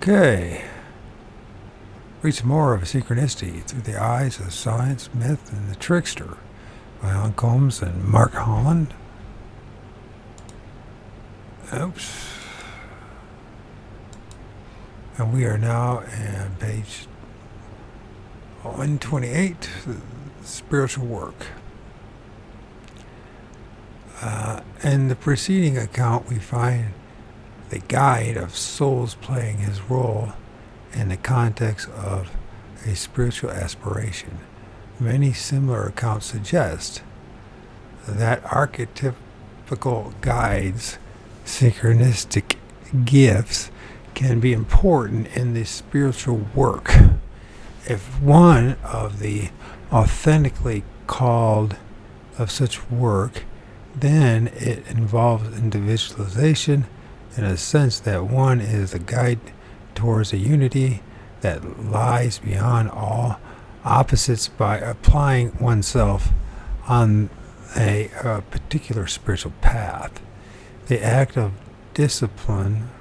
Okay. Read some more of Synchronicity through the eyes of science, myth, and the Trickster by Alan Combs and Mark Holland. Oops. And we are now on page 128, Spiritual Work. In the preceding account, we find the guide of souls playing his role in the context of a spiritual aspiration. Many similar accounts suggest that archetypical guides, synchronistic gifts, can be important in the spiritual work. If one of the authentically called of such work, then it involves individualization in a sense that one is a guide towards a unity that lies beyond all opposites by applying oneself on a particular spiritual path. The act of discipline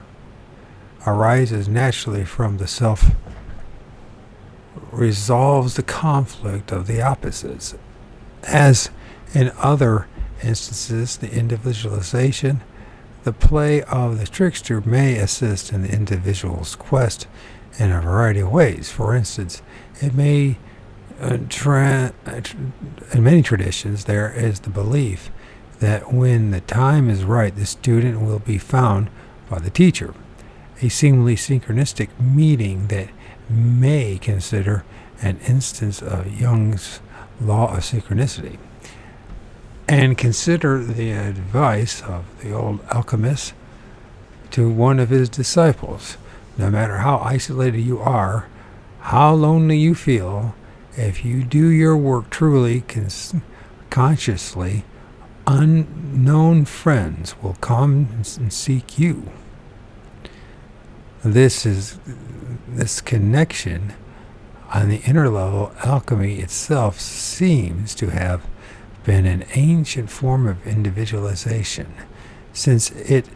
arises naturally from the self, resolves the conflict of the opposites. As in other instances, the individualization, the play of the trickster may assist in the individual's quest in a variety of ways. For instance, it may, in many traditions, there is the belief that when the time is right, the student will be found by the teacher. A seemingly synchronistic meeting that may consider an instance of Jung's law of synchronicity. And consider the advice of the old alchemist to one of his disciples. No matter how isolated you are, how lonely you feel, if you do your work truly, consciously, unknown friends will come and seek you. This connection on the inner level, alchemy itself seems to have been an ancient form of individualization, since its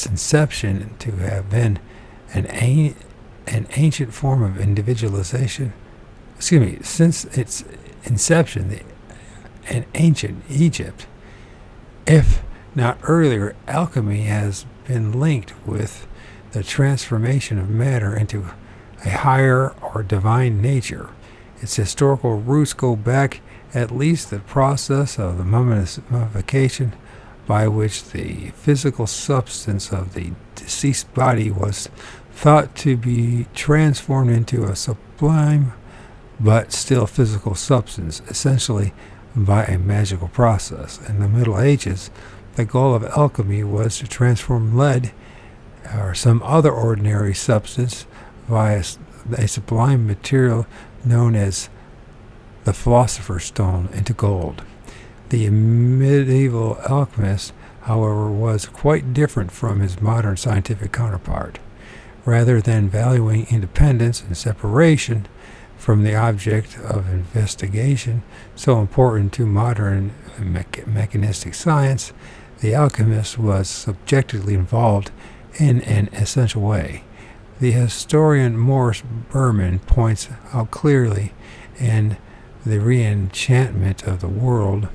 inception to have been an ancient form of individualization. Since its inception in ancient Egypt, if not earlier, alchemy has been linked with the transformation of matter into a higher or divine nature. Its historical roots go back at least the process of the mummification, by which the physical substance of the deceased body was thought to be transformed into a sublime but still physical substance, essentially by a magical process. In the Middle Ages, the goal of alchemy was to transform lead or some other ordinary substance via a sublime material known as the philosopher's stone into gold. The medieval alchemist, however, was quite different from his modern scientific counterpart. Rather than valuing independence and separation from the object of investigation, so important to modern mechanistic science, the alchemist was subjectively involved in an essential way. The historian Morris Berman points out clearly in The Reenchantment of the World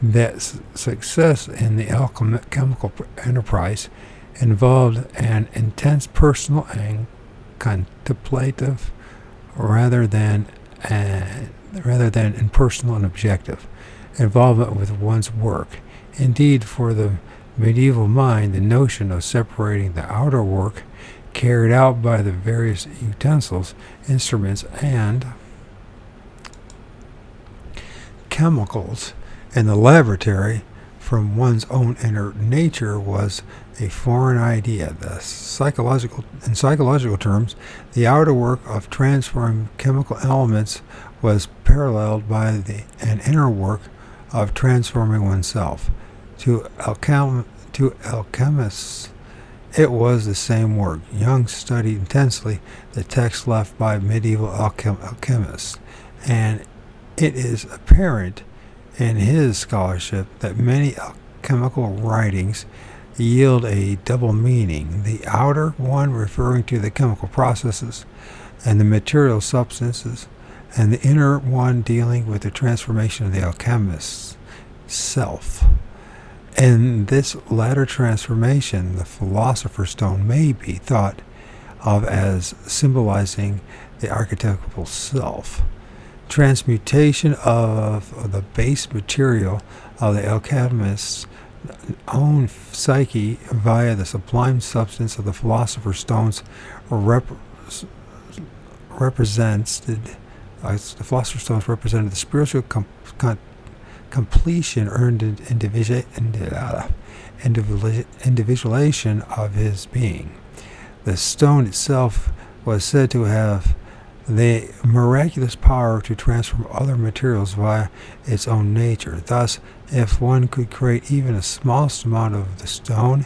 that success in the alchemical enterprise involved an intense personal and contemplative rather than impersonal and objective involvement with one's work. Indeed, for the medieval mind, the notion of separating the outer work carried out by the various utensils, instruments, and chemicals in the laboratory from one's own inner nature was a foreign idea. In psychological terms, the outer work of transforming chemical elements was paralleled by an inner work of transforming oneself. To alchemists, it was the same work. Jung studied intensely the texts left by medieval alchemists, and it is apparent in his scholarship that many alchemical writings yield a double meaning, the outer one referring to the chemical processes and the material substances, and the inner one dealing with the transformation of the alchemist's self. In this latter transformation, the Philosopher's Stone may be thought of as symbolizing the archetypal self. Transmutation of the base material of the alchemist's own psyche via the sublime substance of the Philosopher's Stones represented the spiritual completion earned individualization of his being. The stone itself was said to have the miraculous power to transform other materials via its own nature. Thus, if one could create even a smallest amount of the stone,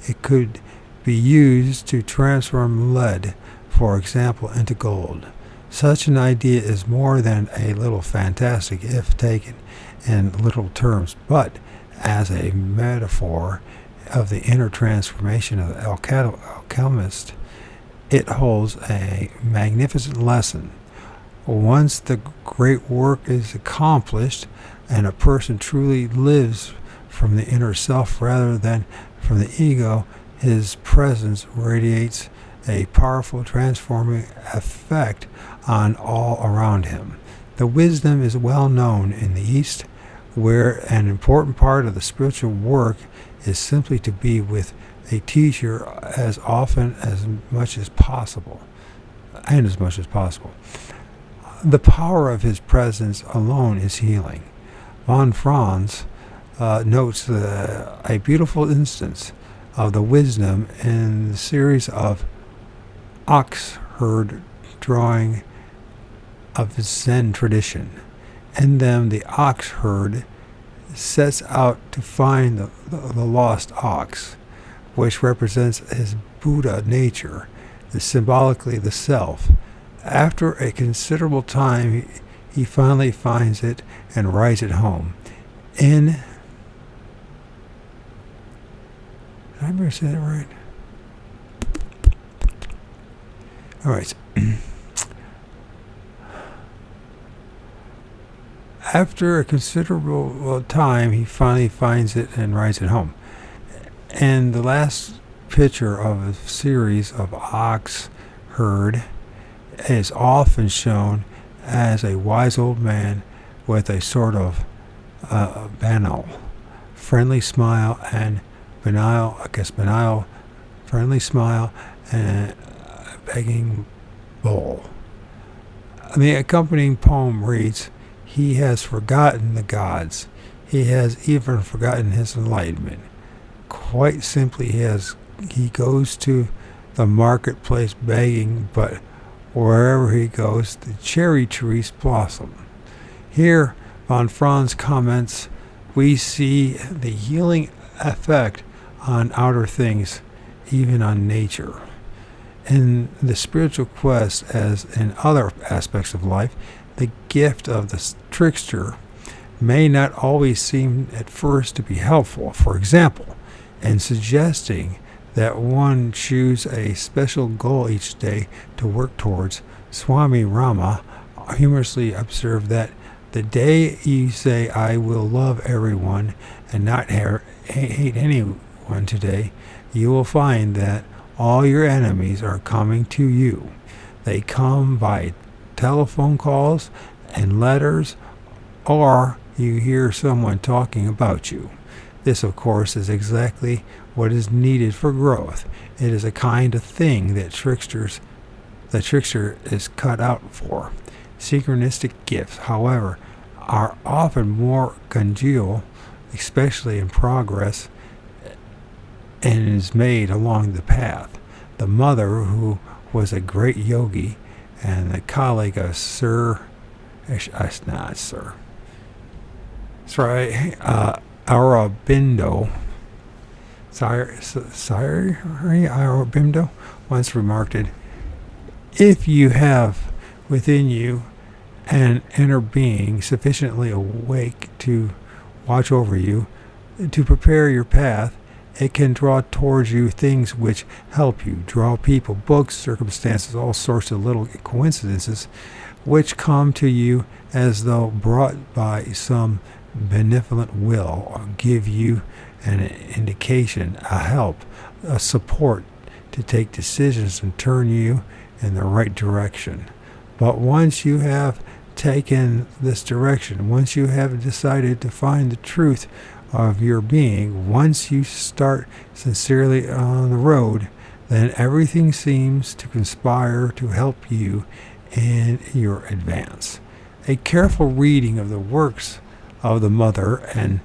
it could be used to transform lead, for example, into gold. Such an idea is more than a little fantastic if taken in literal terms, but as a metaphor of the inner transformation of the alchemist, it holds a magnificent lesson. Once the great work is accomplished and a person truly lives from the inner self rather than from the ego, his presence radiates a powerful transforming effect on all around him. The wisdom is well known in the East, where an important part of the spiritual work is simply to be with a teacher as much as possible. The power of his presence alone is healing. Von Franz notes a beautiful instance of the wisdom in the series of ox herd drawing of the Zen tradition. In them, the ox herd sets out to find the lost ox, which represents his Buddha nature, symbolically the self. After a considerable time, he finally finds it and rides it home. Did I ever say that right? All right. After a considerable time, he finally finds it and rides it home. And the last picture of a series of ox herd is often shown as a wise old man with a sort of banal, friendly smile and friendly smile and a begging bowl. The accompanying poem reads, "He has forgotten the gods. He has even forgotten his enlightenment. Quite simply, he goes to the marketplace begging, but wherever he goes, the cherry trees blossom." Here, von Franz comments, we see the healing effect on outer things, even on nature. In the spiritual quest, as in other aspects of life, the gift of the trickster may not always seem at first to be helpful. For example, in suggesting that one choose a special goal each day to work towards, Swami Rama humorously observed that the day you say, "I will love everyone and not hate anyone today," you will find that all your enemies are coming to you. They come by telephone calls and letters, or you hear someone talking about you. This, of course, is exactly what is needed for growth. It is a kind of thing that the trickster is cut out for. Synchronistic gifts, however, are often more congeal, especially in progress, and is made along the path. The mother, who was a great yogi and the colleague of Aurobindo, Aurobindo once remarked, "If you have within you an inner being sufficiently awake to watch over you, to prepare your path, It can draw towards you things which help you. Draw people, books, circumstances, all sorts of little coincidences which come to you as though brought by some benevolent will, or give you an indication, a help, a support to take decisions and turn you in the right direction. But once you have taken this direction, once you have decided to find the truth of your being, once you start sincerely on the road, then everything seems to conspire to help you in your advance. A careful reading of the works of the Mother and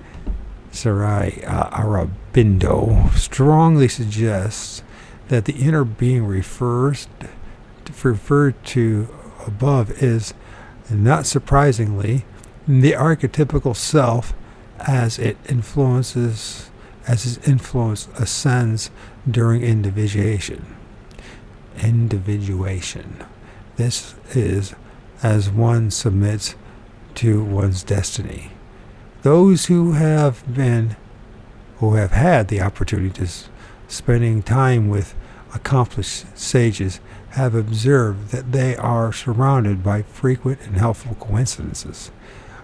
Sarai Aurobindo strongly suggests that the inner being referred to above is, not surprisingly, the archetypical self as its influence ascends during individuation. This is as one submits to one's destiny. Those who have had the opportunity to spending time with accomplished sages have observed that they are surrounded by frequent and helpful coincidences.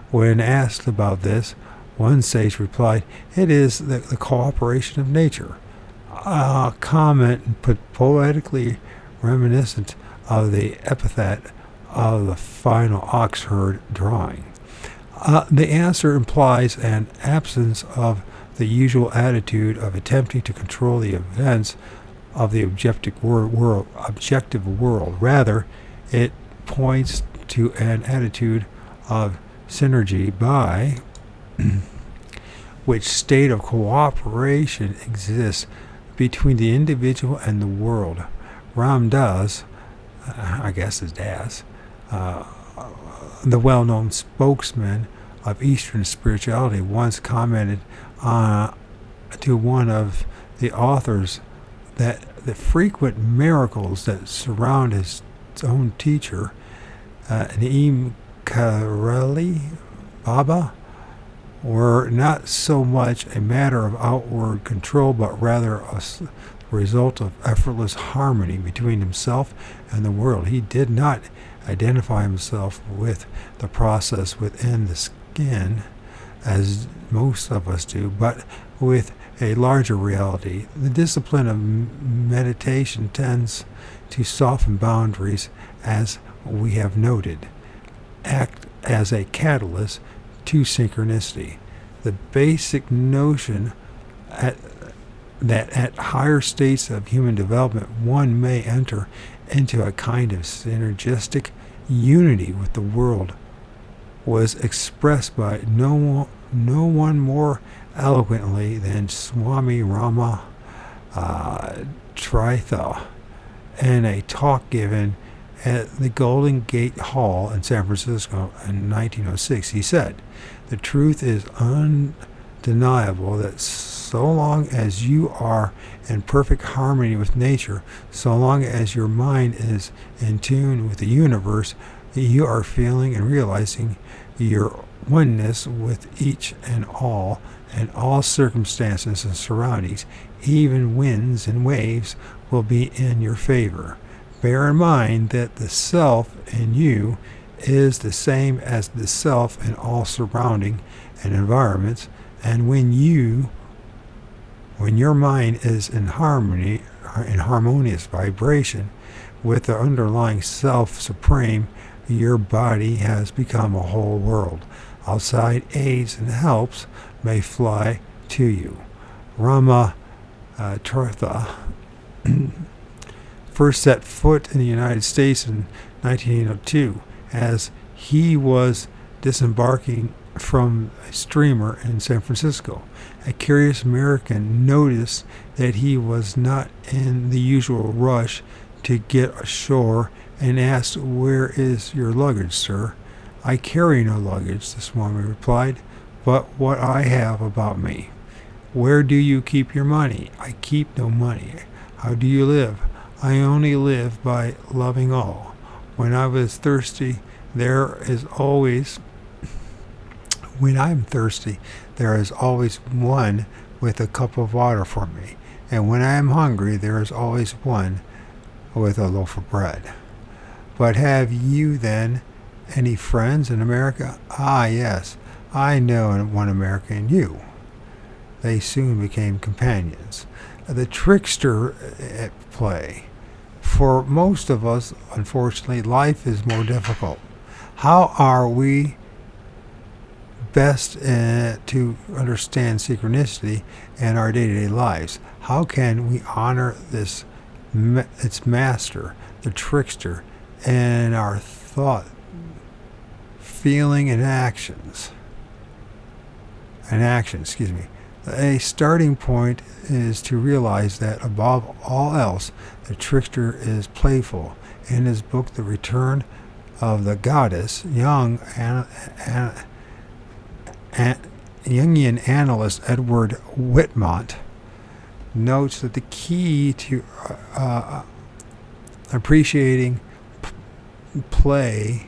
When asked about this, one sage replied, "It is the cooperation of nature," a comment poetically reminiscent of the epithet of the final ox herd drawing. The answer implies an absence of the usual attitude of attempting to control the events of the objective world. Rather, it points to an attitude of synergy by which state of cooperation exists between the individual and the world. Ram Dass, I guess is Das, the well-known spokesman of Eastern spirituality, once commented to one of the authors that the frequent miracles that surround his own teacher, Naeem Kareli Baba, were not so much a matter of outward control, but rather a result of effortless harmony between himself and the world. He did not identify himself with the process within the skin, as most of us do, but with a larger reality. The discipline of meditation tends to soften boundaries, as we have noted, act as a catalyst to synchronicity. The basic notion that at higher states of human development one may enter into a kind of synergistic unity with the world was expressed by no one more eloquently than Swami Rama Tritha in a talk given at the Golden Gate Hall in San Francisco in 1906. He said, "The truth is undeniable that so long as you are in perfect harmony with nature, so long as your mind is in tune with the universe, you are feeling and realizing your oneness with each and all circumstances and surroundings. Even winds and waves will be in your favor. Bear in mind that the self in you is the same as the self in all surrounding and environments, and when your mind is in harmony, in harmonious vibration with the underlying self supreme, your body has become a whole world. Outside aids and helps may fly to you." Rama Tirtha first set foot in the United States in 1902 as he was disembarking from a steamer in San Francisco. A curious American noticed that he was not in the usual rush to get ashore and asked, "Where is your luggage, sir?" "I carry no luggage," the Swami replied, "but what I have about me." "Where do you keep your money?" "I keep no money." "How do you live?" "I only live by loving all. When I was thirsty, there is always one with a cup of water for me, and when I am hungry, there is always one with a loaf of bread. But have you then any friends in America? Ah, yes, I know one American, you. They soon became companions. The trickster at play. For most of us, unfortunately, life is more difficult. How are we best to understand synchronicity in our day-to-day lives? How can we honor its master, the trickster, in our thought, feeling, and actions? A starting point is to realize that above all else, the trickster is playful. In his book, The Return of the Goddess, Jungian analyst Edward Whitmont notes that the key to appreciating play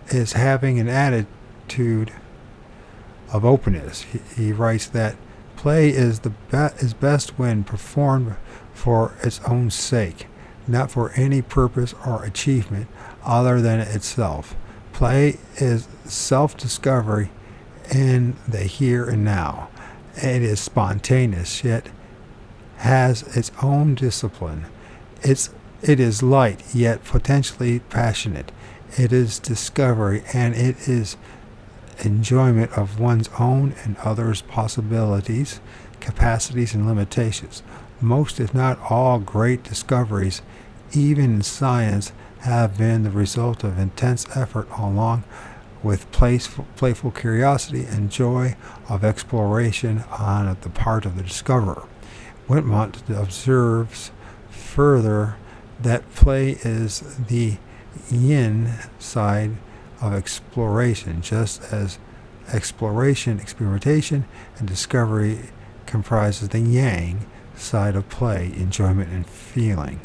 is having an attitude of openness. He writes that play is best when performed for its own sake, not for any purpose or achievement other than itself. Play is self-discovery in the here and now. It is spontaneous, yet has its own discipline. It is light, yet potentially passionate. It is discovery, and it is enjoyment of one's own and others' possibilities, capacities, and limitations. Most, if not all, great discoveries, even in science, have been the result of intense effort along with playful curiosity and joy of exploration on the part of the discoverer. Whitmont observes further that play is the yin side of exploration, just as exploration, experimentation, and discovery comprises the yang side of play, enjoyment and feeling.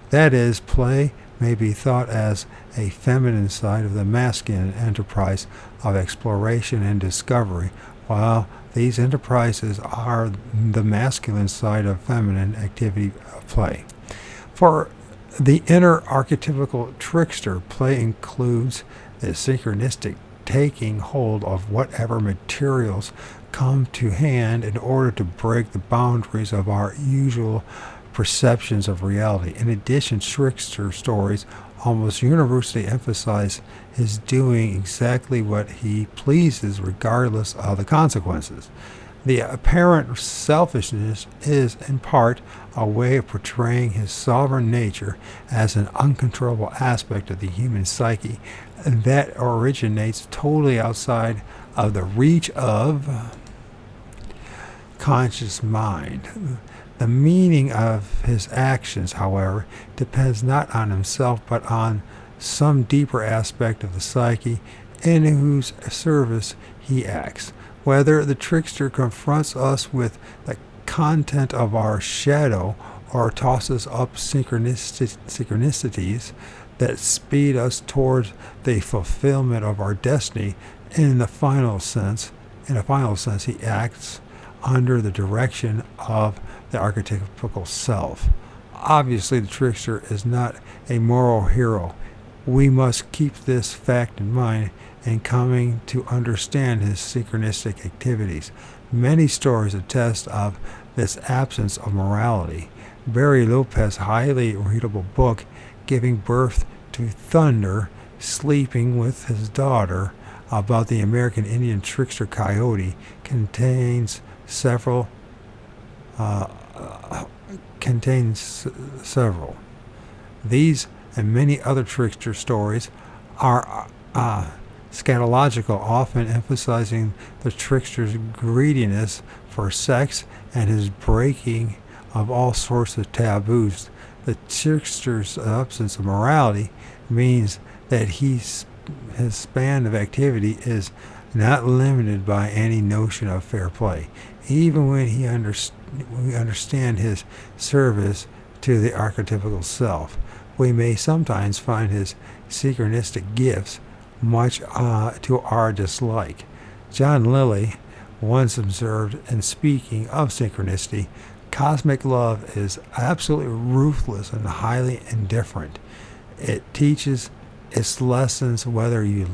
That is, play may be thought as a feminine side of the masculine enterprise of exploration and discovery, while these enterprises are the masculine side of feminine activity of play. For the inner archetypical trickster, play includes the synchronistic taking hold of whatever materials come to hand in order to break the boundaries of our usual perceptions of reality. In addition, trickster stories almost universally emphasize his doing exactly what he pleases regardless of the consequences. The apparent selfishness is, in part, a way of portraying his sovereign nature as an uncontrollable aspect of the human psyche that originates totally outside of the reach of conscious mind. The meaning of his actions, however, depends not on himself but on some deeper aspect of the psyche in whose service he acts. Whether the trickster confronts us with the content of our shadow or tosses up synchronicities that speed us towards the fulfillment of our destiny, in a final sense, he acts under the direction of the archetypical self. Obviously, the trickster is not a moral hero. We must keep this fact in mind in coming to understand his synchronistic activities. Many stories attest of this absence of morality. Barry Lopez's highly readable book, Giving Birth to Thunder, Sleeping with His Daughter, about the American Indian trickster coyote, contains several. These and many other trickster stories are scatological, often emphasizing the trickster's greediness for sex and his breaking of all sorts of taboos. The trickster's absence of morality means that his span of activity is not limited by any notion of fair play, even when we understand his service to the archetypical self. We may sometimes find his synchronistic gifts much to our dislike. John Lilly once observed. And speaking of synchronicity, cosmic love is absolutely ruthless and highly indifferent. It teaches its lessons whether you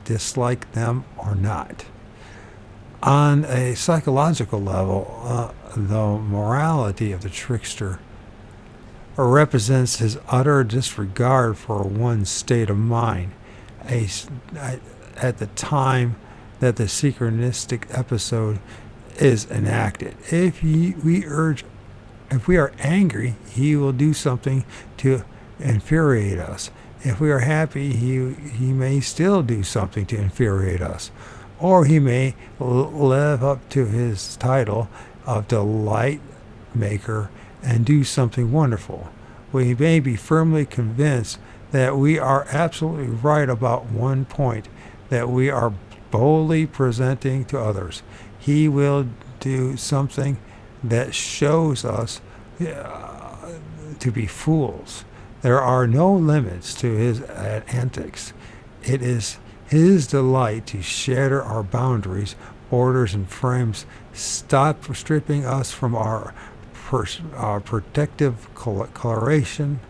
dislike them or not. On a psychological level, the morality of the trickster represents his utter disregard for one's state of mind at the time that the synchronistic episode is enacted. If we are angry, he will do something to infuriate us. If we are happy, he may still do something to infuriate us. Or he may live up to his title of delight maker and do something wonderful. We may be firmly convinced that we are absolutely right about one point that we are boldly presenting to others. He will do something that shows us to be fools. There are no limits to his antics. It is his delight to shatter our boundaries, borders, and frames, stop stripping us from our protective coloration,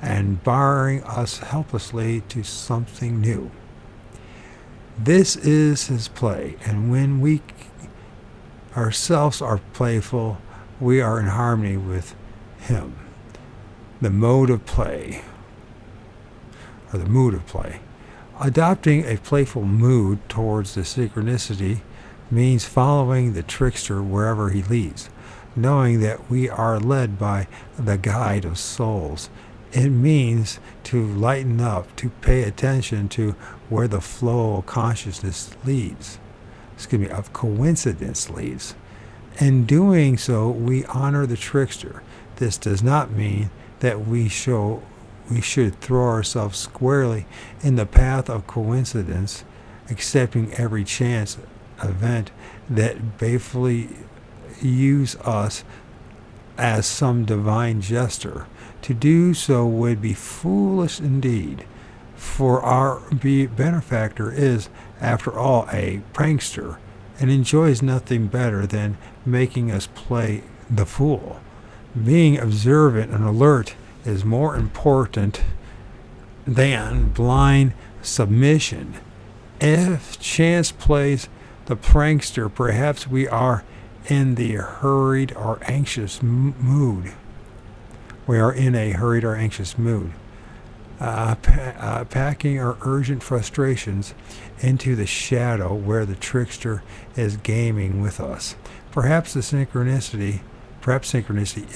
and barring us helplessly to something new. This is his play, and when we ourselves are playful, we are in harmony with him. The mood of play. Adopting a playful mood towards the synchronicity means following the trickster wherever he leads, knowing that we are led by the guide of souls. It means to lighten up, to pay attention to where the flow of consciousness leads. Of coincidence leads. In doing so, we honor the trickster. This does not mean that we should throw ourselves squarely in the path of coincidence, accepting every chance event that balefully use us as some divine jester. To do so would be foolish indeed, for our benefactor is, after all, a prankster, and enjoys nothing better than making us play the fool. Being observant and alert is more important than blind submission. If chance plays the prankster, perhaps we are in the hurried or anxious mood. Packing our urgent frustrations into the shadow where the trickster is gaming with us. Perhaps synchronicity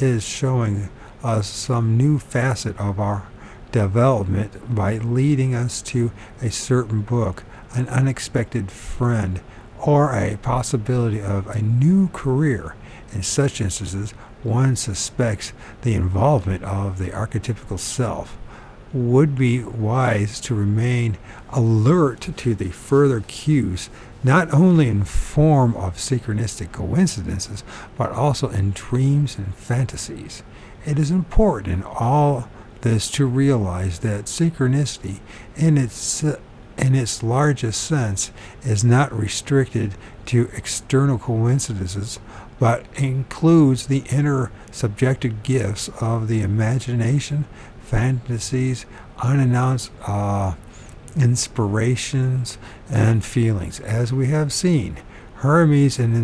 is showing us some new facet of our development by leading us to a certain book, an unexpected friend, or a possibility of a new career. In such instances, one suspects the involvement of the archetypical self. Would be wise to remain alert to the further cues, not only in form of synchronistic coincidences, but also in dreams and fantasies. It is important in all this to realize that synchronicity, in its largest sense, is not restricted to external coincidences, but includes the inner subjective gifts of the imagination, fantasies, unannounced inspirations, and feelings. As we have seen, Hermes is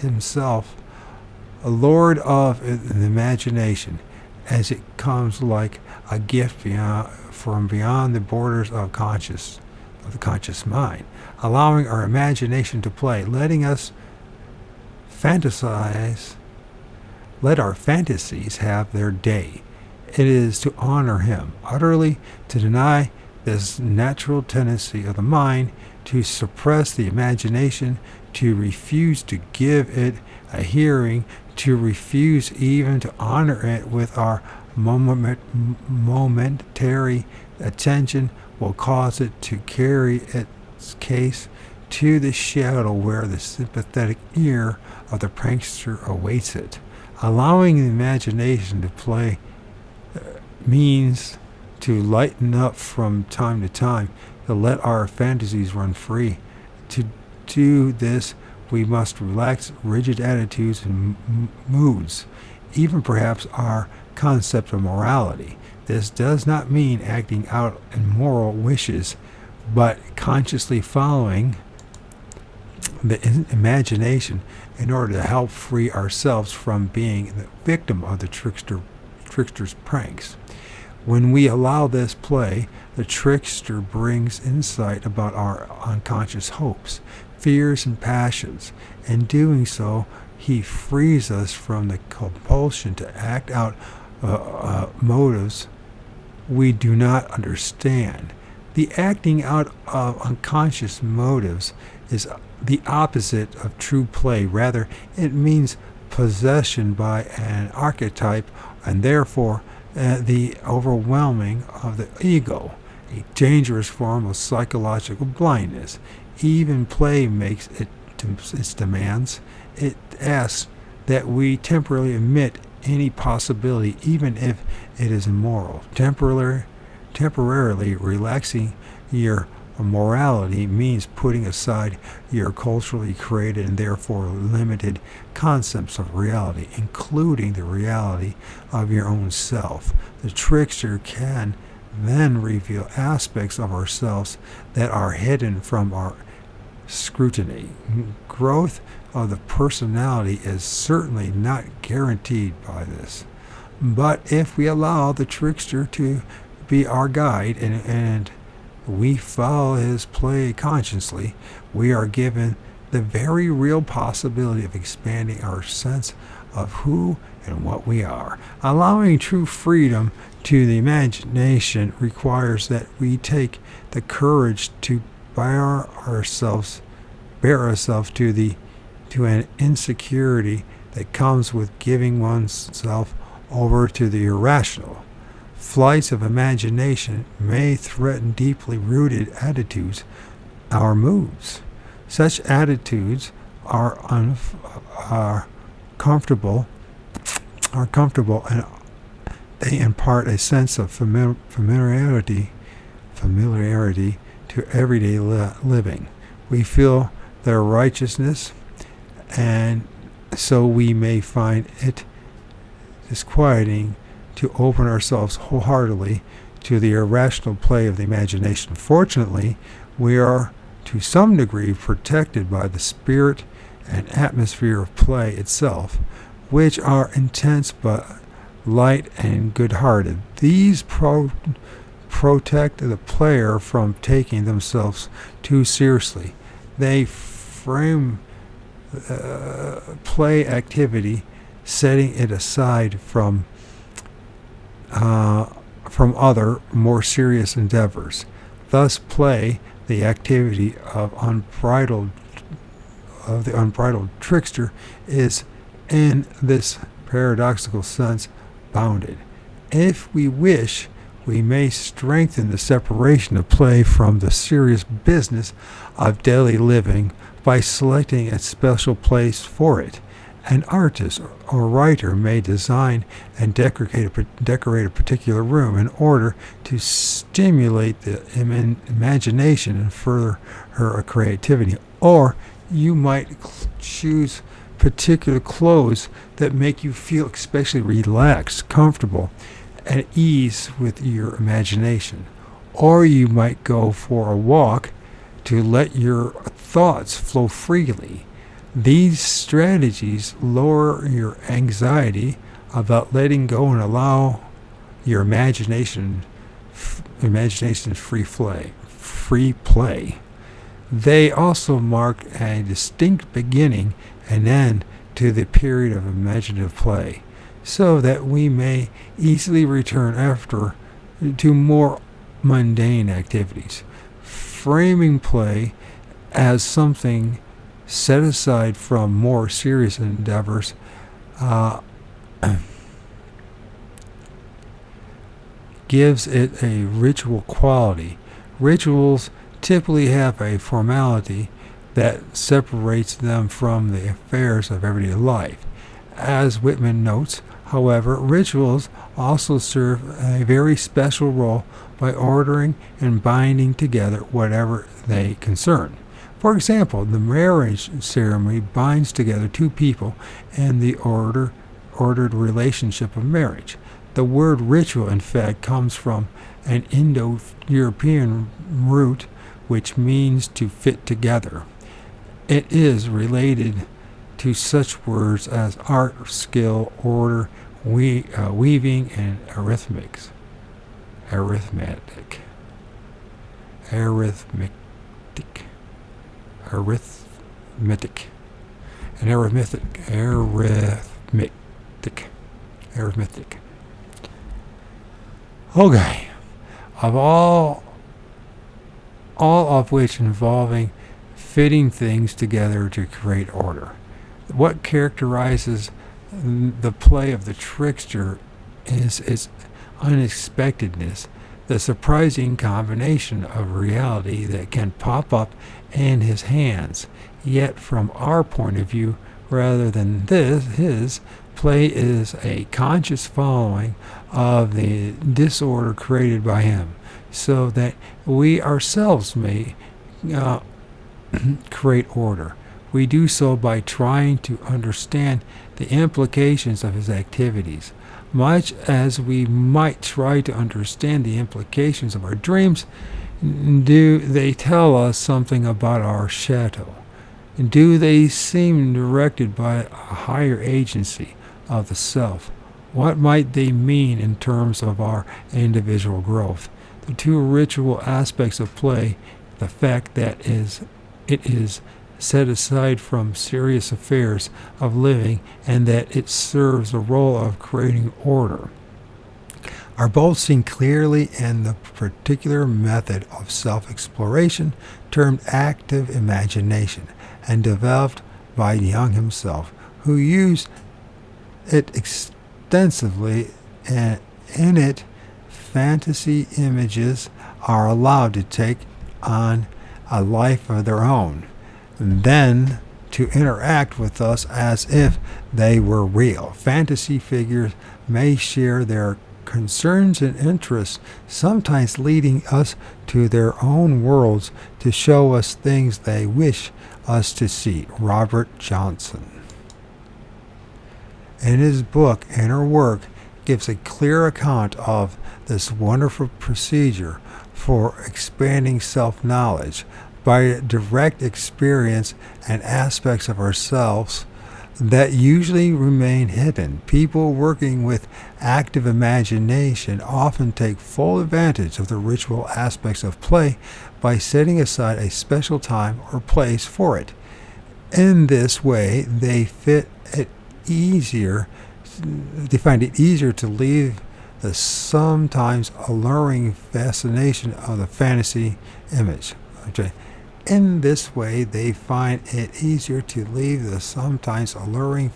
himself a lord of the imagination, as it comes like a gift from beyond the borders of the conscious mind, allowing our imagination to play, letting us fantasize. Let our fantasies have their day. It is to honor him, utterly to deny this natural tendency of the mind to suppress the imagination, to refuse to give it a hearing, to refuse even to honor it with our momentary attention, will cause it to carry its case to the shadow where the sympathetic ear of the prankster awaits it. Allowing the imagination to play means to lighten up from time to time, to let our fantasies run free. To do this, we must relax rigid attitudes and moods, even perhaps our concept of morality. This does not mean acting out immoral wishes, but consciously following the imagination in order to help free ourselves from being the victim of the trickster's pranks. When we allow this play, the trickster brings insight about our unconscious hopes, fears, and passions. In doing so, he frees us from the compulsion to act out motives we do not understand. The acting out of unconscious motives is the opposite of true play. Rather, it means possession by an archetype and therefore the overwhelming of the ego, a dangerous form of psychological blindness. Even play makes its demands. It asks that we temporarily omit any possibility, even if it is immoral. Temporarily relaxing your morality means putting aside your culturally created and therefore limited concepts of reality, including the reality of your own self. The trickster can then reveal aspects of ourselves that are hidden from our scrutiny. Growth of the personality is certainly not guaranteed by this. But if we allow the trickster to be our guide and we follow his play consciously, we are given the very real possibility of expanding our sense of who and what we are. Allowing true freedom to the imagination requires that we take the courage to bear ourselves to an insecurity that comes with giving oneself over to the irrational. Flights of imagination may threaten deeply rooted attitudes, our moods. Such attitudes are comfortable, and they impart a sense of familiarity to everyday living. We feel their righteousness, and so we may find it disquieting to open ourselves wholeheartedly to the irrational play of the imagination. Fortunately, we are to some degree protected by the spirit and atmosphere of play itself, which are intense but light and good-hearted. These protect the player from taking themselves too seriously. They frame play activity, setting it aside from other, more serious endeavors. Thus, play, the activity of the unbridled trickster, is, in this paradoxical sense, bounded. If we wish, we may strengthen the separation of play from the serious business of daily living by selecting a special place for it. An artist or writer may design and decorate a particular room in order to stimulate the imagination and further her creativity. Or you might choose particular clothes that make you feel especially relaxed, comfortable, at ease with your imagination. Or you might go for a walk to let your thoughts flow freely. These strategies lower your anxiety about letting go and allow your imagination free play. They also mark a distinct beginning and end to the period of imaginative play, so that we may easily return after to more mundane activities. Framing play as something set aside from more serious endeavors gives it a ritual quality. Rituals typically have a formality that separates them from the affairs of everyday life. As Whitman notes, However, rituals also serve a very special role by ordering and binding together whatever they concern. For example, the marriage ceremony binds together two people in the ordered relationship of marriage. The word ritual, in fact, comes from an Indo-European root which means to fit together. It is related to such words as art, skill, order, weaving, and arithmetic. Arithmetic. Arithmetic. Arithmetic. And arithmetic. Arithmetic. Arithmetic. Okay. Of all of which involving fitting things together to create order. What characterizes the play of the trickster is its unexpectedness, the surprising combination of reality that can pop up in his hands. Yet from our point of view, rather than his play is a conscious following of the disorder created by him, so that we ourselves may create order. We do so by trying to understand the implications of his activities, much as we might try to understand the implications of our dreams. Do they tell us something about our shadow? Do they seem directed by a higher agency of the self? What might they mean in terms of our individual growth? The two ritual aspects of play, the fact that it is set aside from serious affairs of living and that it serves the role of creating order, are both seen clearly in the particular method of self-exploration termed active imagination and developed by Jung himself, who used it extensively, and in it fantasy images are allowed to take on a life of their own, then to interact with us as if they were real. Fantasy figures may share their concerns and interests, sometimes leading us to their own worlds to show us things they wish us to see. Robert Johnson. In his book, Inner Work, gives a clear account of this wonderful procedure for expanding self-knowledge by direct experience and aspects of ourselves that usually remain hidden. People working with active imagination often take full advantage of the ritual aspects of play by setting aside a special time or place for it. In this way, they find it easier to leave the sometimes alluring fascination of the fantasy image. Okay. In this way, they find it easier to leave the sometimes alluring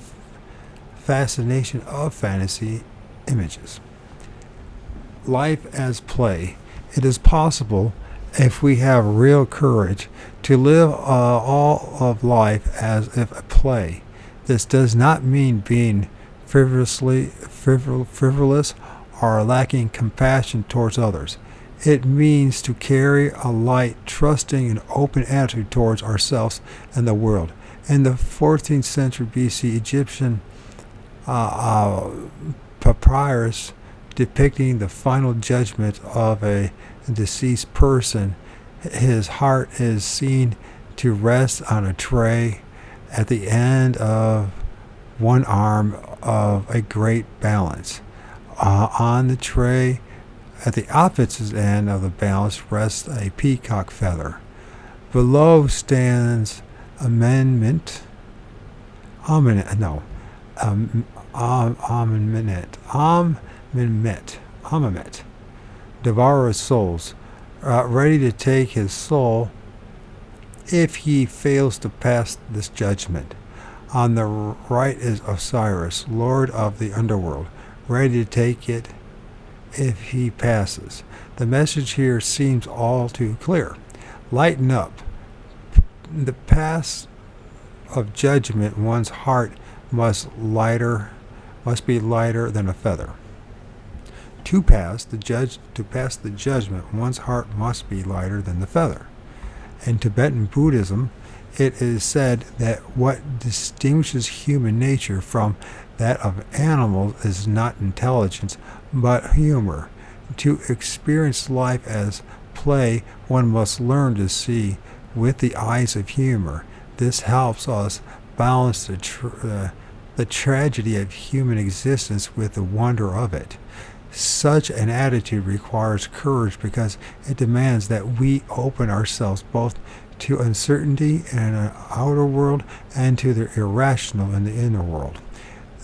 fascination of fantasy images. Life as play. It is possible, if we have real courage, to live all of life as if a play. This does not mean being frivolous or lacking compassion towards others. It means to carry a light, trusting, and open attitude towards ourselves and the world. In the 14th century BC Egyptian papyrus depicting the final judgment of a deceased person, his heart is seen to rest on a tray at the end of one arm of a great balance. On the tray, at the opposite end of the balance, rests a peacock feather. Below stands Amenmet, devourer of souls, ready to take his soul if he fails to pass this judgment. On the right is Osiris, lord of the underworld, ready to take it if he passes. The message here seems all too clear. Lighten up. The pass of judgment, one's heart must must be lighter than a feather. To pass the judgment, one's heart must be lighter than the feather. In Tibetan Buddhism, it is said that what distinguishes human nature from that of animals is not intelligence, but humor. To experience life as play, one must learn to see with the eyes of humor. This helps us balance the tragedy of human existence with the wonder of it. Such an attitude requires courage because it demands that we open ourselves both to uncertainty in the outer world and to the irrational in the inner world.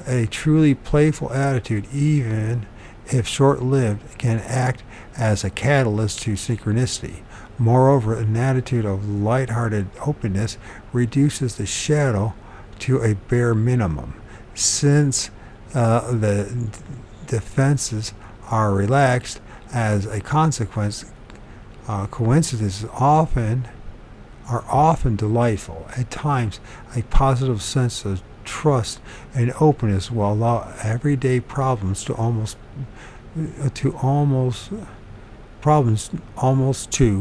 A truly playful attitude, even if short-lived, can act as a catalyst to synchronicity. Moreover, an attitude of light-hearted openness reduces the shadow to a bare minimum. Since the defenses are relaxed, as a consequence, coincidences are often delightful. At times, a positive sense of trust and openness will allow everyday problems to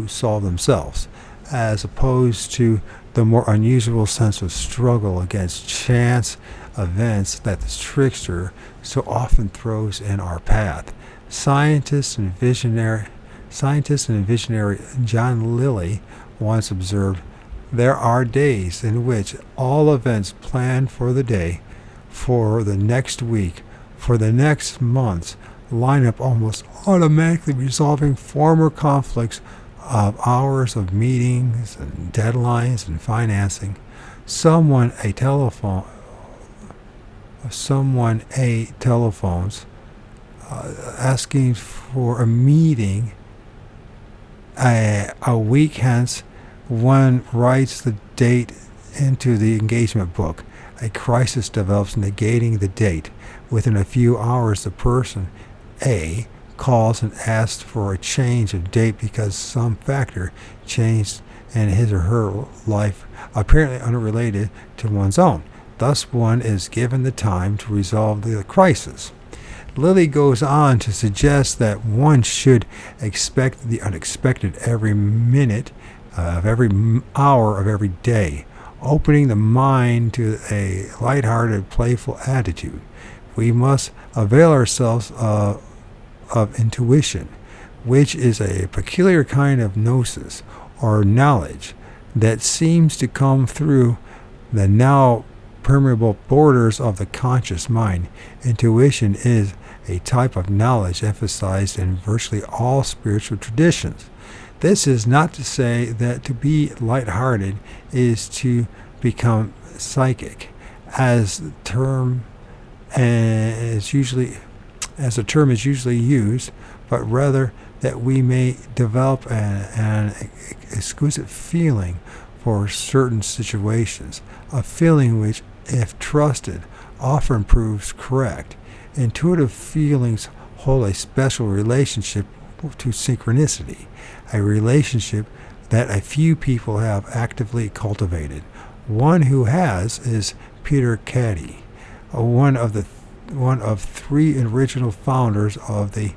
solve themselves, as opposed to the more unusual sense of struggle against chance events that the trickster so often throws in our path. Scientist and visionary John Lilly once observed, "There are days in which all events planned for the day, for the next week, for the next months, line up almost automatically, resolving former conflicts of hours of meetings and deadlines and financing. Someone telephones asking for a meeting a week hence. One writes the date into the engagement book. A crisis develops, negating the date. Within a few hours, the person A calls and asks for a change of date because some factor changed in his or her life, apparently unrelated to one's own. Thus, one is given the time to resolve the crisis." Lilly goes on to suggest that one should expect the unexpected every minute of every hour of every day, opening the mind to a lighthearted, playful attitude. We must avail ourselves of intuition, which is a peculiar kind of gnosis, or knowledge, that seems to come through the now permeable borders of the conscious mind. Intuition is a type of knowledge emphasized in virtually all spiritual traditions. This is not to say that to be lighthearted is to become psychic, as the term is usually used, but rather that we may develop an exquisite feeling for certain situations, a feeling which, if trusted, often proves correct. Intuitive feelings hold a special relationship to synchronicity, a relationship that a few people have actively cultivated. One who has is Peter Caddy, one of three original founders of the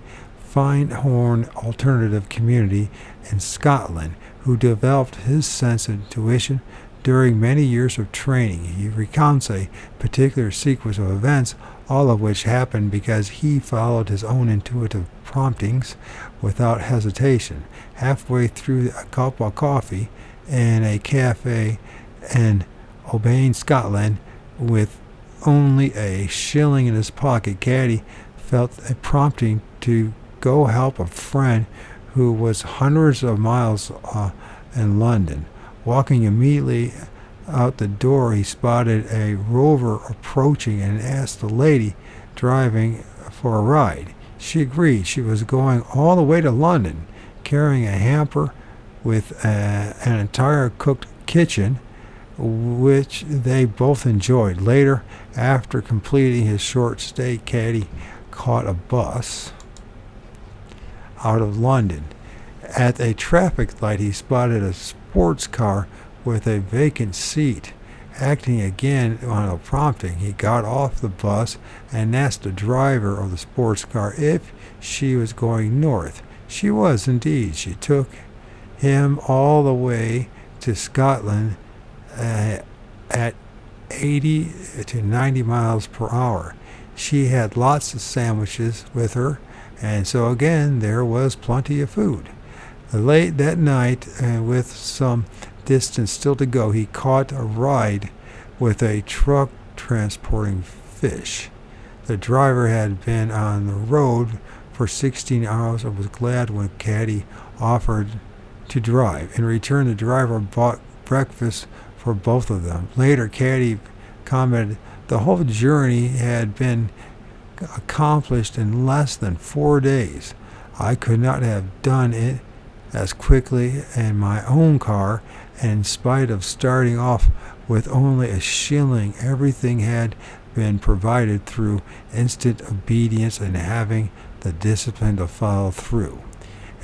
Findhorn alternative community in Scotland, who developed his sense of intuition during many years of training. He recounts a particular sequence of events, all of which happened because he followed his own intuitive promptings without hesitation. Halfway through a cup of coffee in a cafe in Oban, Scotland, with only a shilling in his pocket, Caddy felt a prompting to go help a friend who was hundreds of miles in London. Walking immediately out the door, he spotted a rover approaching and asked the lady driving for a ride. She agreed. She was going all the way to London, carrying a hamper with an entire cooked kitchen, which they both enjoyed. Later, after completing his short stay, Caddy caught a bus out of London. At a traffic light, he spotted a sports car with a vacant seat. Acting again on a prompting, he got off the bus and asked the driver of the sports car if she was going north. She was indeed. She took him all the way to Scotland at 80 to 90 miles per hour. She had lots of sandwiches with her, and so again there was plenty of food. Late that night, with some distance still to go, he caught a ride with a truck transporting fish. The driver had been on the road for 16 hours and was glad when Caddy offered to drive. In return, the driver bought breakfast for both of them. Later, Caddy commented, "The whole journey had been accomplished in less than 4 days. I could not have done it as quickly in my own car, and in spite of starting off with only a shilling, everything had been provided through instant obedience and having the discipline to follow through."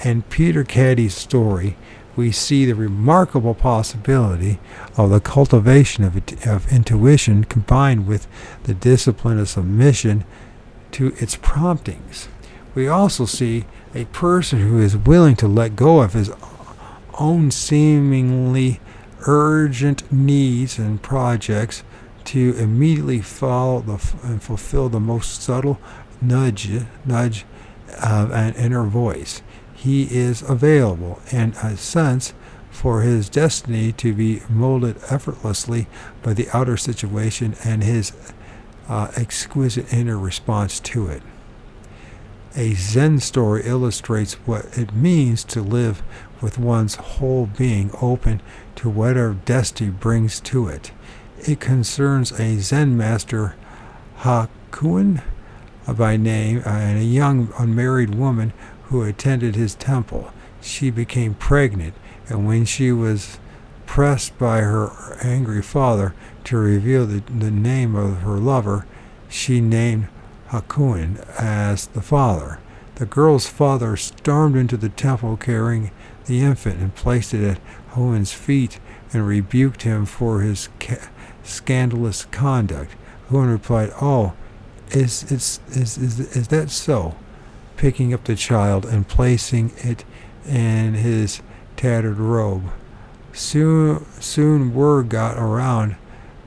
In Peter Caddy's story, we see the remarkable possibility of the cultivation of intuition combined with the discipline of submission to its promptings. We also see a person who is willing to let go of his own seemingly urgent needs and projects to immediately follow and fulfill the most subtle nudge of an inner voice. He is available, in a sense, for his destiny to be molded effortlessly by the outer situation and his exquisite inner response to it. A Zen story illustrates what it means to live with one's whole being open to whatever destiny brings to it. It concerns a Zen master, Hakuin by name, and a young unmarried woman who attended his temple. She became pregnant, and when she was pressed by her angry father to reveal the name of her lover, she named Hakuin as the father. The girl's father stormed into the temple carrying the infant and placed it at Hakuin's feet and rebuked him for his scandalous conduct. Hakuin replied, "Oh, is that so?" picking up the child and placing it in his tattered robe. Soon word got around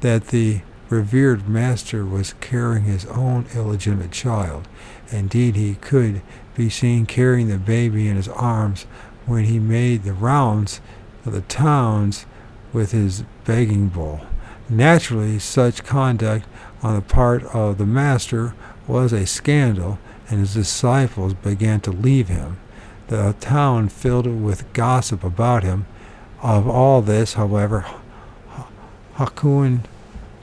that the revered master was carrying his own illegitimate child. Indeed, he could be seen carrying the baby in his arms when he made the rounds of the towns with his begging bowl. Naturally, such conduct on the part of the master was a scandal, and his disciples began to leave him. The town filled with gossip about him. Of all this, however, Hakuin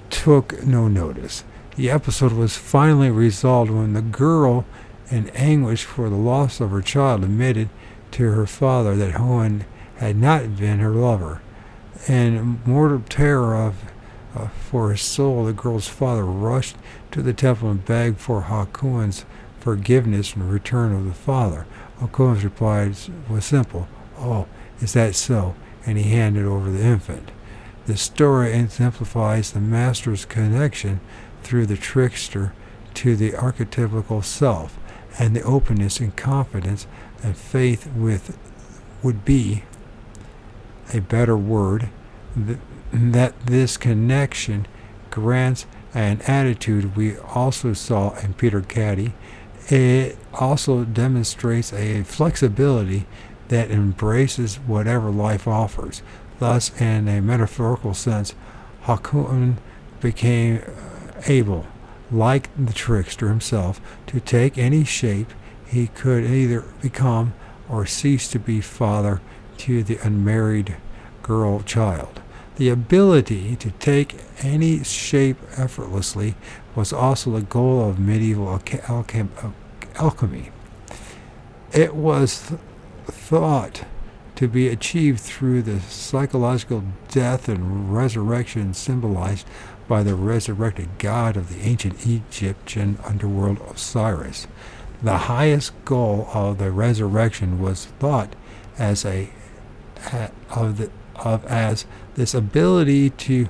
took no notice. The episode was finally resolved when the girl, in anguish for the loss of her child, admitted to her father that Hakuin had not been her lover. In mortal terror for his soul, the girl's father rushed to the temple and begged for Hakuin's forgiveness and return of the father. Hakuin's reply was simple, "Oh, is that so?" and he handed over the infant. The story exemplifies the master's connection through the trickster to the archetypical self, and the openness and confidence and faith with would be a better word that this connection grants an attitude we also saw in Peter Caddy. It also demonstrates a flexibility that embraces whatever life offers. Thus, in a metaphorical sense, Hakuin became able, like the trickster himself, to take any shape. He could either become or cease to be father to the unmarried girl child. The ability to take any shape effortlessly was also the goal of medieval alchemy. It was thought to be achieved through the psychological death and resurrection symbolized by the resurrected god of the ancient Egyptian underworld, Osiris. The highest goal of the resurrection was thought as this ability to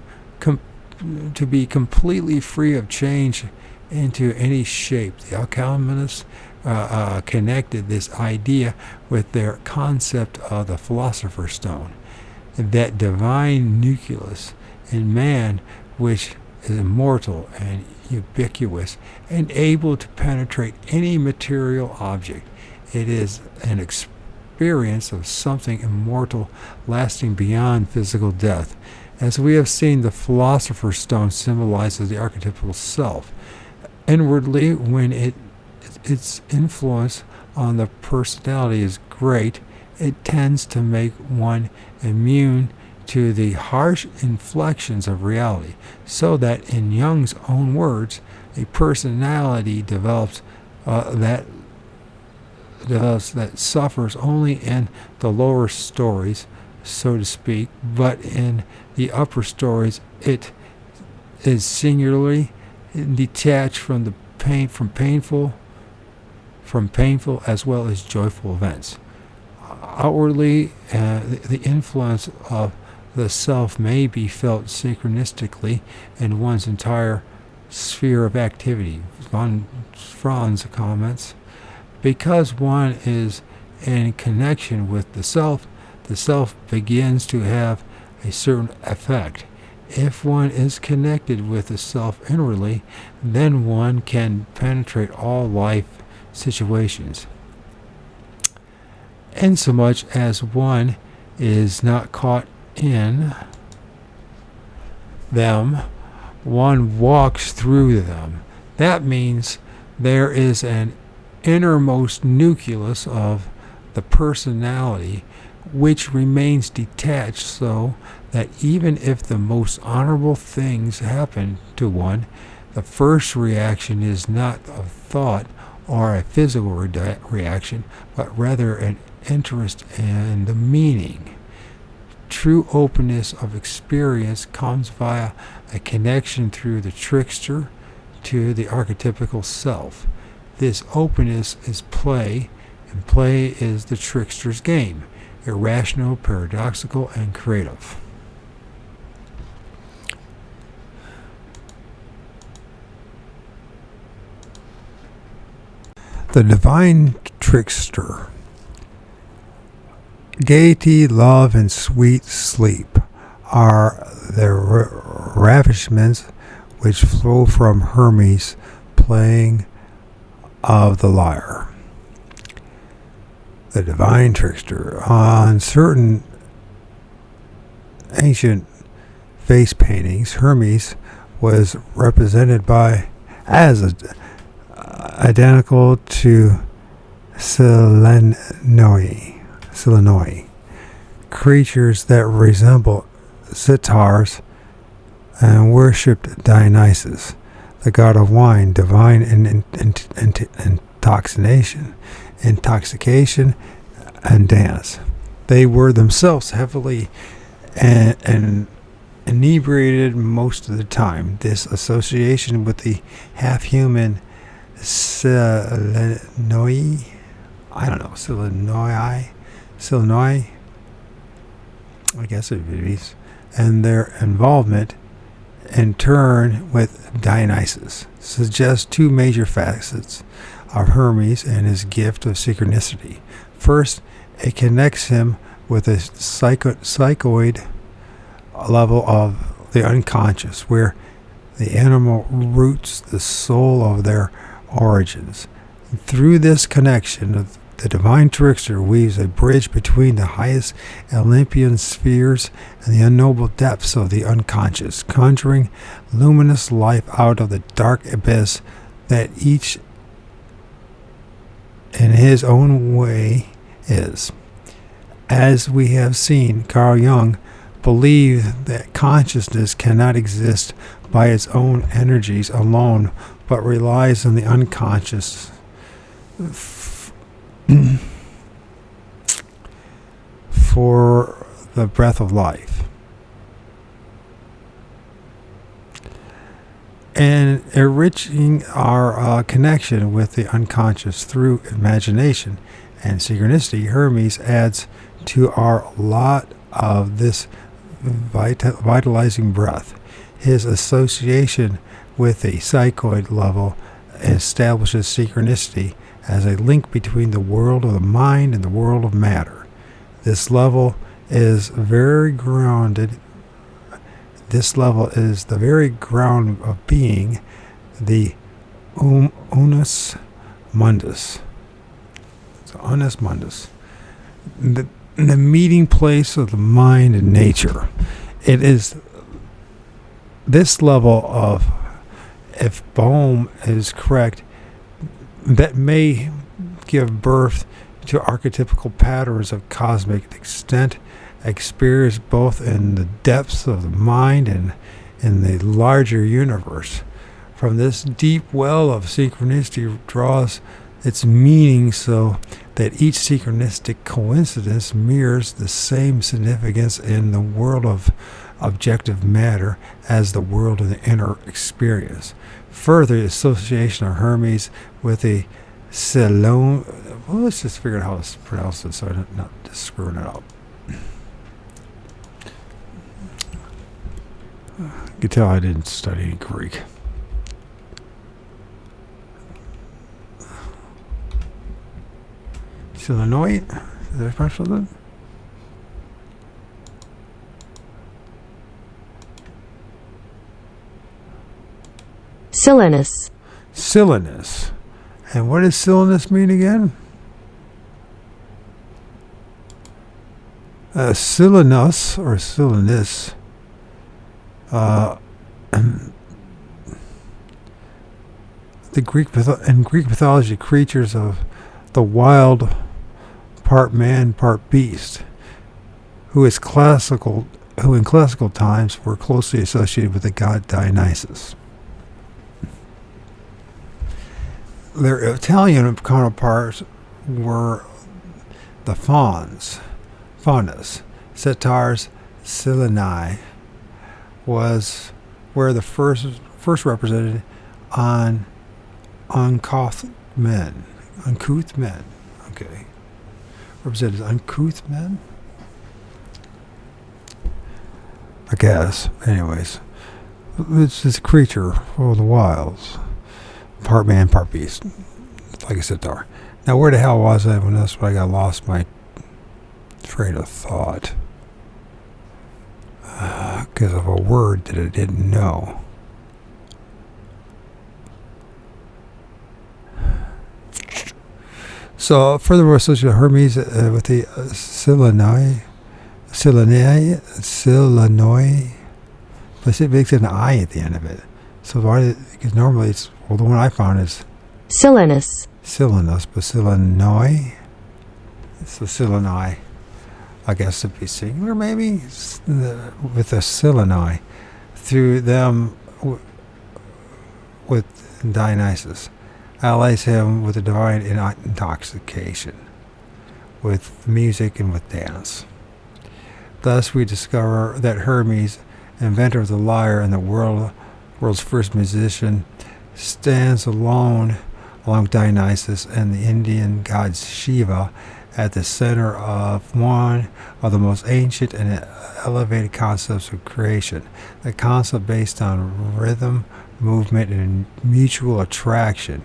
to be completely free of change into any shape. The alchemists connected this idea with their concept of the philosopher's stone, that divine nucleus in man, which is immortal and ubiquitous and able to penetrate any material object. It is an experience of something immortal lasting beyond physical death. As we have seen, the philosopher's stone symbolizes the archetypal self. Inwardly, when its influence on the personality is great, it tends to make one immune to the harsh inflections of reality, so that, in Jung's own words, a personality develops that suffers only in the lower stories, so to speak, but in the upper stories it is singularly detached from the painful as well as joyful events. Outwardly, the influence of the self may be felt synchronistically in one's entire sphere of activity. Von Franz comments, because one is in connection with the self begins to have a certain effect. If one is connected with the self inwardly, then one can penetrate all life situations, insomuch as one is not caught in them, one walks through them. That means there is an innermost nucleus of the personality which remains detached, so that even if the most honorable things happen to one, the first reaction is not of thought or a physical reaction, but rather an interest in the meaning. True openness of experience comes via a connection through the trickster to the archetypical self. This openness is play, and play is the trickster's game, irrational, paradoxical, and creative. The divine trickster. Gaiety, love, and sweet sleep are the ravishments which flow from Hermes' playing of the lyre. The divine trickster. On certain ancient face paintings, Hermes was represented as identical to Selenoi, creatures that resemble centaurs, and worshipped Dionysus, the god of wine, divine intoxication, and dance. They were themselves heavily and inebriated most of the time. This association with the half-human Selenoi, I guess it is, and their involvement in turn with Dionysus suggests two major facets of Hermes and his gift of synchronicity. First, it connects him with a psychoid level of the unconscious, where the animal roots the soul of their origins. Through this connection, the divine trickster weaves a bridge between the highest Olympian spheres and the unknowable depths of the unconscious, conjuring luminous life out of the dark abyss that each in his own way is. As we have seen, Carl Jung believed that consciousness cannot exist by its own energies alone, but relies on the unconscious for the breath of life. And enriching our connection with the unconscious through imagination and synchronicity, Hermes adds to our lot of this vitalizing breath. His association with the psychoid level establishes synchronicity as a link between the world of the mind and the world of matter. This level is very grounded. This level is the very ground of being, the unus mundus. So unus mundus. The meeting place of the mind and nature. It is this level of, if Bohm is correct, that may give birth to archetypical patterns of cosmic extent, experienced both in the depths of the mind and in the larger universe. From this deep well of synchronicity draws its meaning so that each synchronistic coincidence mirrors the same significance in the world of objective matter as the world of the inner experience. Further, the association of Hermes with the Selon. Well, let's just figure out how to pronounce this so I'm not just screwing it up. You can tell I didn't study Greek. Selenoid? Is that pronounce that? Silenus. Silenus. And what does Silenus mean again? Silenus or Silenus. In Greek mythology, creatures of the wild, part man, part beast, who in classical times were closely associated with the god Dionysus. Their Italian counterparts were the faunas, Centaurs, Sileni, was where the first represented on uncouth men. Okay. Represented uncouth men? I guess. Anyways. It's this creature of the wilds. Part man, part beast. Like a centaur. Now, where the hell was I when that's when I got lost my train of thought? Because of a word that I didn't know. So, furthermore, associated Hermes with the Silenoi, but it makes an I at the end of it. So why? Because normally it's, well, the one I found is Silenus, but Silenoi. So Silenoi, I guess to be singular, maybe with the Silenoi, through them with Dionysus, allies him with the divine intoxication, with music and with dance. Thus, we discover that Hermes, inventor of the lyre and the world's first musician, stands alone along Dionysus and the Indian god Shiva at the center of one of the most ancient and elevated concepts of creation, the concept based on rhythm, movement, and mutual attraction.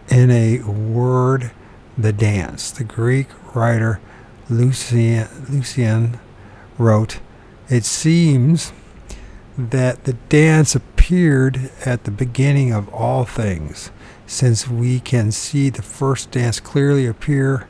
In a word, the dance. The Greek writer Lucian wrote, "It seems that the dance appeared at the beginning of all things, since we can see the first dance clearly appear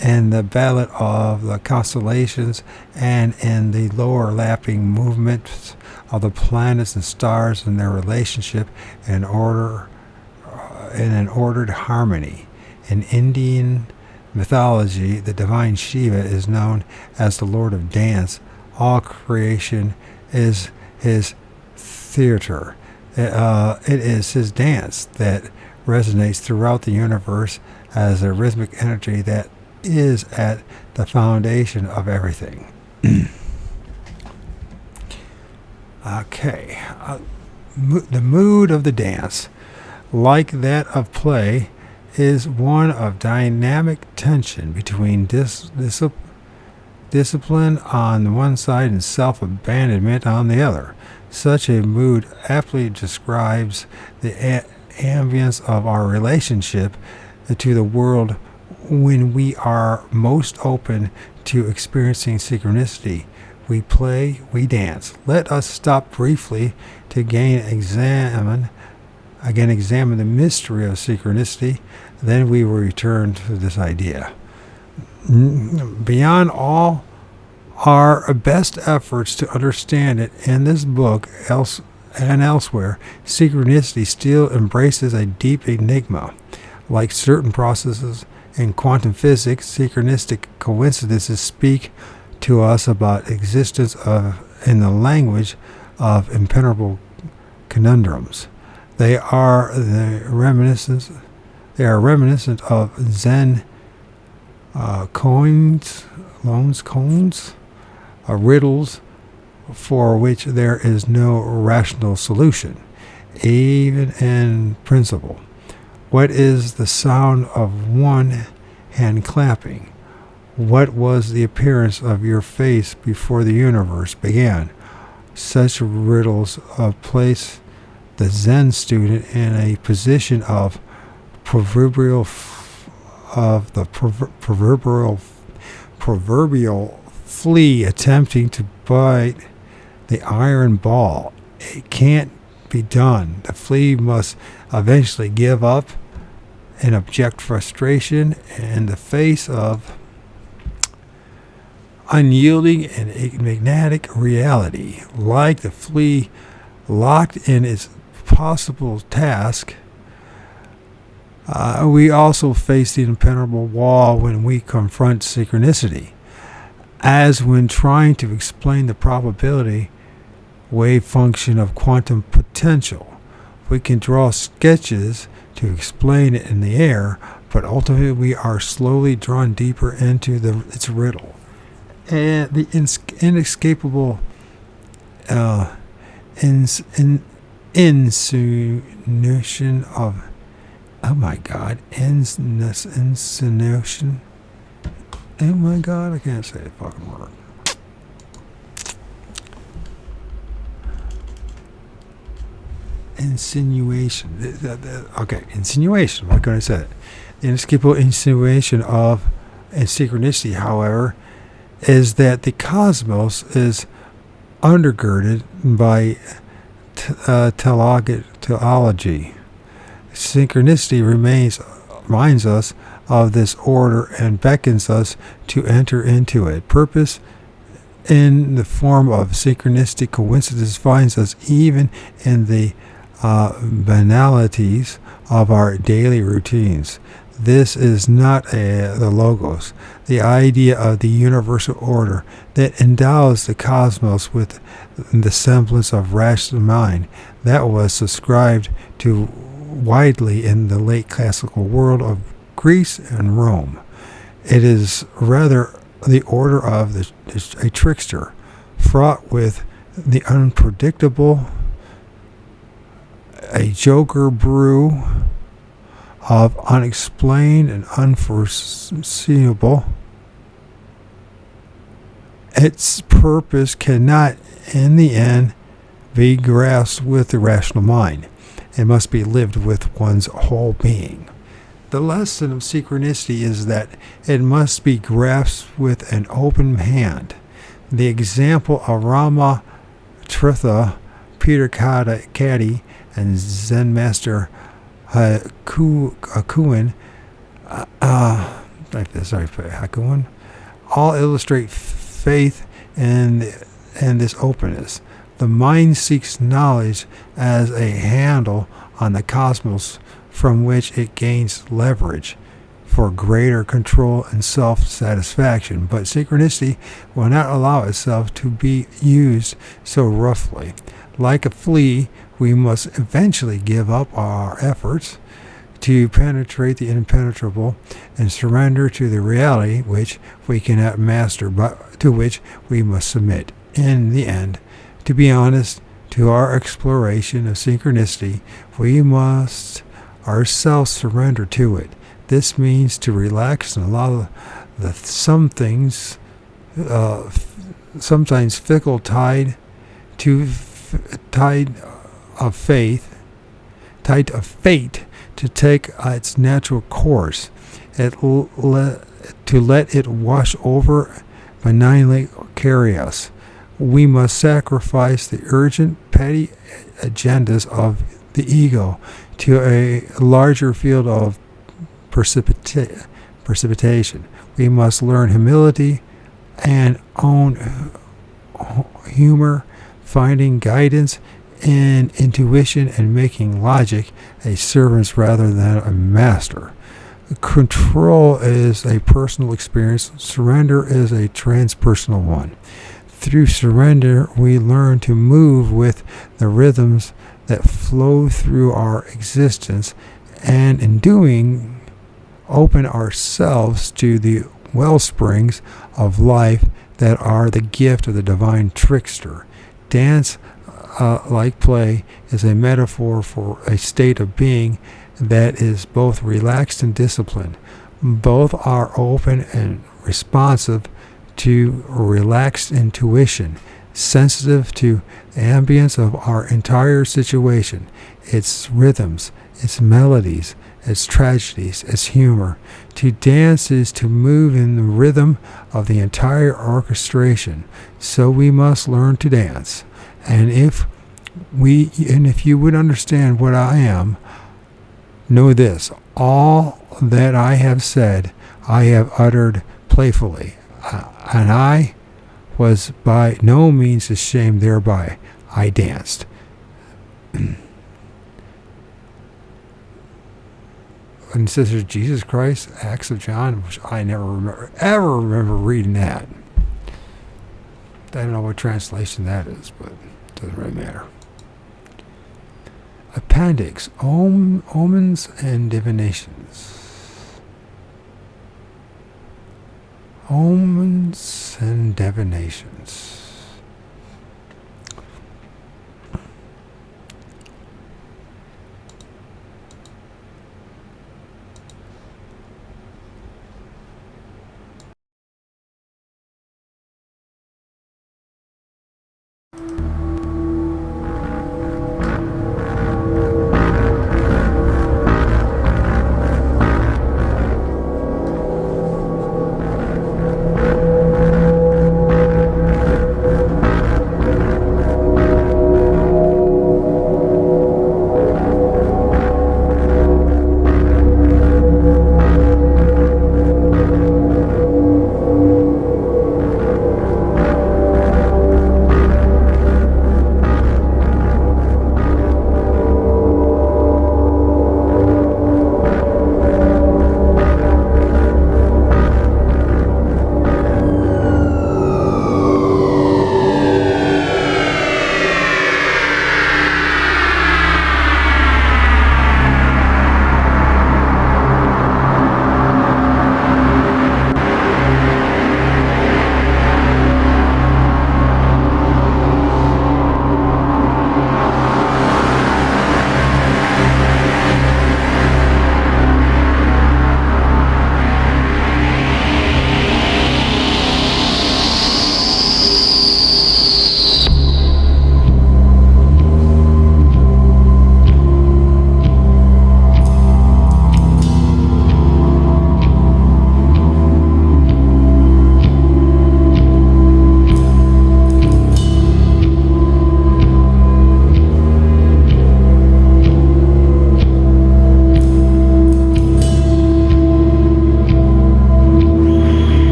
in the ballad of the constellations and in the lower lapping movements of the planets and stars and their relationship in an ordered harmony. In Indian mythology, the divine Shiva is known as the Lord of Dance. All creation is his theater. It is his dance that resonates throughout the universe as a rhythmic energy that is at the foundation of everything." Okay. The mood of the dance, like that of play, is one of dynamic tension between discipline on the one side and self-abandonment on the other. Such a mood aptly describes the ambience of our relationship to the world when we are most open to experiencing synchronicity. We play, we dance. Let us stop briefly to examine the mystery of synchronicity. Then we will return to this idea. Beyond all our best efforts to understand it in this book and elsewhere, synchronicity still embraces a deep enigma. Like certain processes in quantum physics, synchronistic coincidences speak to us about existence in the language of impenetrable conundrums. They are reminiscent of Zen cones, riddles for which there is no rational solution, even in principle. What is the sound of one hand clapping? What was the appearance of your face before the universe began? Such riddles place the Zen student in a position of proverbial flea attempting to bite the iron ball. It can't be done. The flea must eventually give up and object frustration in the face of unyielding and enigmatic reality. Like the flea locked in its possible task, we also face the impenetrable wall when we confront synchronicity. As when trying to explain the probability wave function of quantum potential, we can draw sketches to explain it in the air, but ultimately we are slowly drawn deeper into its riddle. And the inescapable insinuation of, oh my God, insinuation. Oh my God, I can't say the fucking word. Insinuation. Insinuation. What can I say? The inescapable insinuation of synchronicity, however, is that the cosmos is undergirded by teleology. Synchronicity reminds us of this order and beckons us to enter into it. Purpose in the form of synchronistic coincidence finds us even in the banalities of our daily routines. This is not the logos, the idea of the universal order that endows the cosmos with the semblance of rational mind that was subscribed to widely in the late classical world of Greece and Rome. It is rather the order of a trickster, fraught with the unpredictable, a joker brew of unexplained and unforeseeable. Its purpose cannot, in the end, be grasped with the rational mind. It must be lived with one's whole being. The lesson of synchronicity is that it must be grasped with an open hand. The example of Rama Tritha, Peter Caddy, and Zen Master Hakuin, all illustrate faith in this openness. The mind seeks knowledge as a handle on the cosmos from which it gains leverage for greater control and self-satisfaction. But synchronicity will not allow itself to be used so roughly. Like a flea, we must eventually give up our efforts to penetrate the impenetrable and surrender to the reality which we cannot master, but to which we must submit. In the end, to be honest, to our exploration of synchronicity, we must ourselves surrender to it. This means to relax and allow some things, sometimes fickle tide, to of faith, tide of fate to take its natural course, to let it wash over, benignly carry us. We must sacrifice the urgent, petty agendas of the ego to a larger field of precipitation. We must learn humility and own humor, finding guidance in intuition and making logic a servant rather than a master. Control is a personal experience. Surrender is a transpersonal one. Through surrender, we learn to move with the rhythms that flow through our existence, and in doing, open ourselves to the well springs of life that are the gift of the divine trickster. Dance, like play, is a metaphor for a state of being that is both relaxed and disciplined. Both are open and responsive to relaxed intuition, sensitive to the ambience of our entire situation, its rhythms, its melodies, its tragedies, its humor. To dance is to move in the rhythm of the entire orchestration. So we must learn to dance. And if you would understand what I am, know this: all that I have said, I have uttered playfully, and I was by no means ashamed thereby. I danced. And it says there's Jesus Christ, Acts of John, which I never ever remember reading that. I don't know what translation that is, but it doesn't really matter. Appendix, omens and divinations. Omens and divinations.